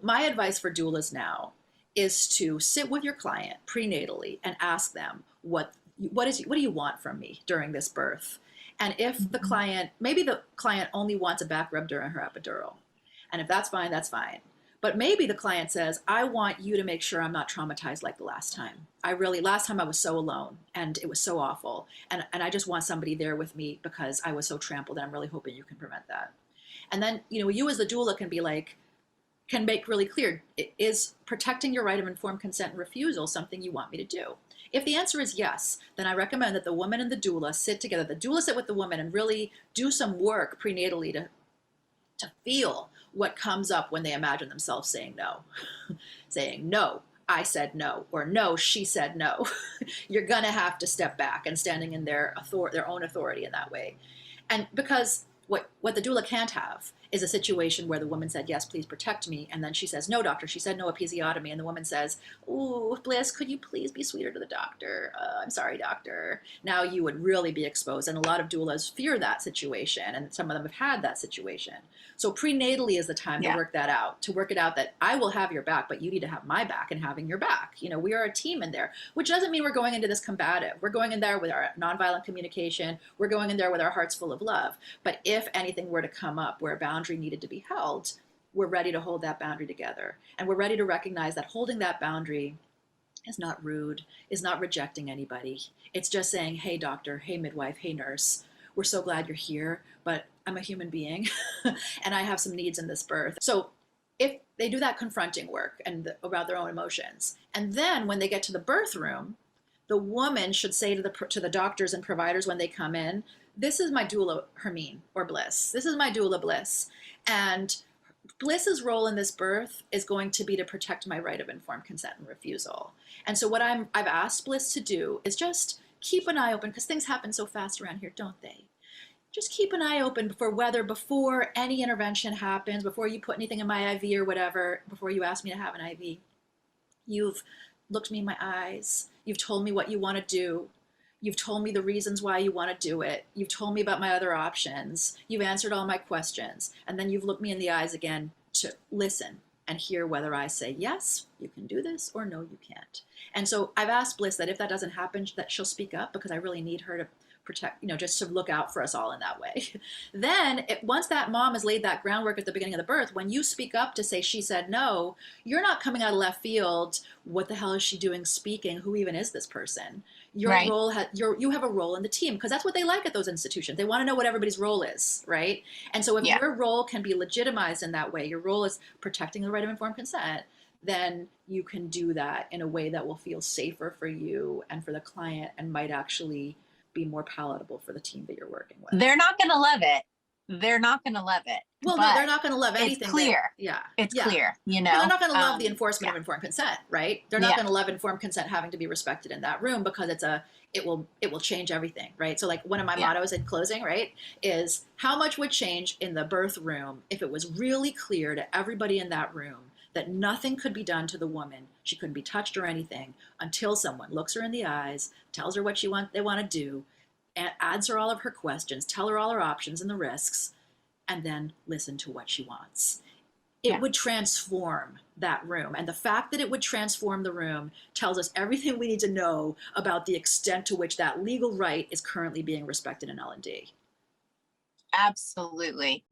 my advice for doulas now is to sit with your client prenatally and ask them what do you want from me during this birth? And if the client, maybe the client only wants a back rub during her epidural. And if that's fine, that's fine. But maybe the client says, I want you to make sure I'm not traumatized like the last time. Last time I was so alone and it was so awful. And I just want somebody there with me because I was so trampled, and I'm really hoping you can prevent that. And then, you as the doula can make really clear, is protecting your right of informed consent and refusal something you want me to do? If the answer is yes, then I recommend that the woman and the doula sit together. The doula sit with the woman and really do some work prenatally to feel what comes up when they imagine themselves saying no. Saying, no, I said no, or no, she said no. You're going to have to step back, and standing in their own authority in that way. And because what the doula can't have is a situation where the woman said, yes, please protect me. And then she says, no, doctor, she said no episiotomy. And the woman says, ooh, Blyss, could you please be sweeter to the doctor? I'm sorry, doctor. Now you would really be exposed. And a lot of doulas fear that situation. And some of them have had that situation. So prenatally is the time to work that out, that I will have your back, but you need to have my back and having your back. We are a team in there, which doesn't mean we're going into this combative. We're going in there with our nonviolent communication. We're going in there with our hearts full of love. But if anything were to come up where a boundary needed to be held, we're ready to hold that boundary together. And we're ready to recognize that holding that boundary is not rude, is not rejecting anybody. It's just saying, hey, doctor, hey, midwife, hey, nurse, we're so glad you're here, but I'm a human being and I have some needs in this birth. So if they do that confronting work and about their own emotions, and then when they get to the birth room, the woman should say to the doctors and providers when they come in, this is my doula, Hermine, or Blyss. This is my doula, Blyss. And Bliss's role in this birth is going to be to protect my right of informed consent and refusal. And so what I've asked Blyss to do is just keep an eye open, because things happen so fast around here, don't they? Just keep an eye open for whether before any intervention happens, before you put anything in my IV or whatever, before you ask me to have an IV, you've looked me in my eyes. You've told me what you want to do. You've told me the reasons why you want to do it. You've told me about my other options. You've answered all my questions. And then you've looked me in the eyes again to listen and hear whether I say, yes, you can do this, or no, you can't. And so I've asked Blyss that if that doesn't happen, that she'll speak up, because I really need her to protect, just to look out for us all in that way. Then once that mom has laid that groundwork at the beginning of the birth, when you speak up to say she said no, you're not coming out of left field. What the hell is she doing speaking? Who even is this person? Your role you have a role in the team, because that's what they like at those institutions. They want to know what everybody's role is, right? And so if your role can be legitimized in that way, your role is protecting the right of informed consent, then you can do that in a way that will feel safer for you and for the client, and might actually be more palatable for the team that you're working with. They're not going to love it. They're not going to love it. Well, no, they're not going to love anything. It's clear. It's clear, Well, they're not going to love the enforcement of informed consent, right? They're not going to love informed consent having to be respected in that room, because it will change everything, right? So like one of my mottos in closing, right, is how much would change in the birth room if it was really clear to everybody in that room that nothing could be done to the woman. She couldn't be touched or anything until someone looks her in the eyes, tells her what they want to do, and answer all of her questions, tell her all her options and the risks, and then listen to what she wants. It would transform that room. And the fact that it would transform the room tells us everything we need to know about the extent to which that legal right is currently being respected in L&D. Absolutely.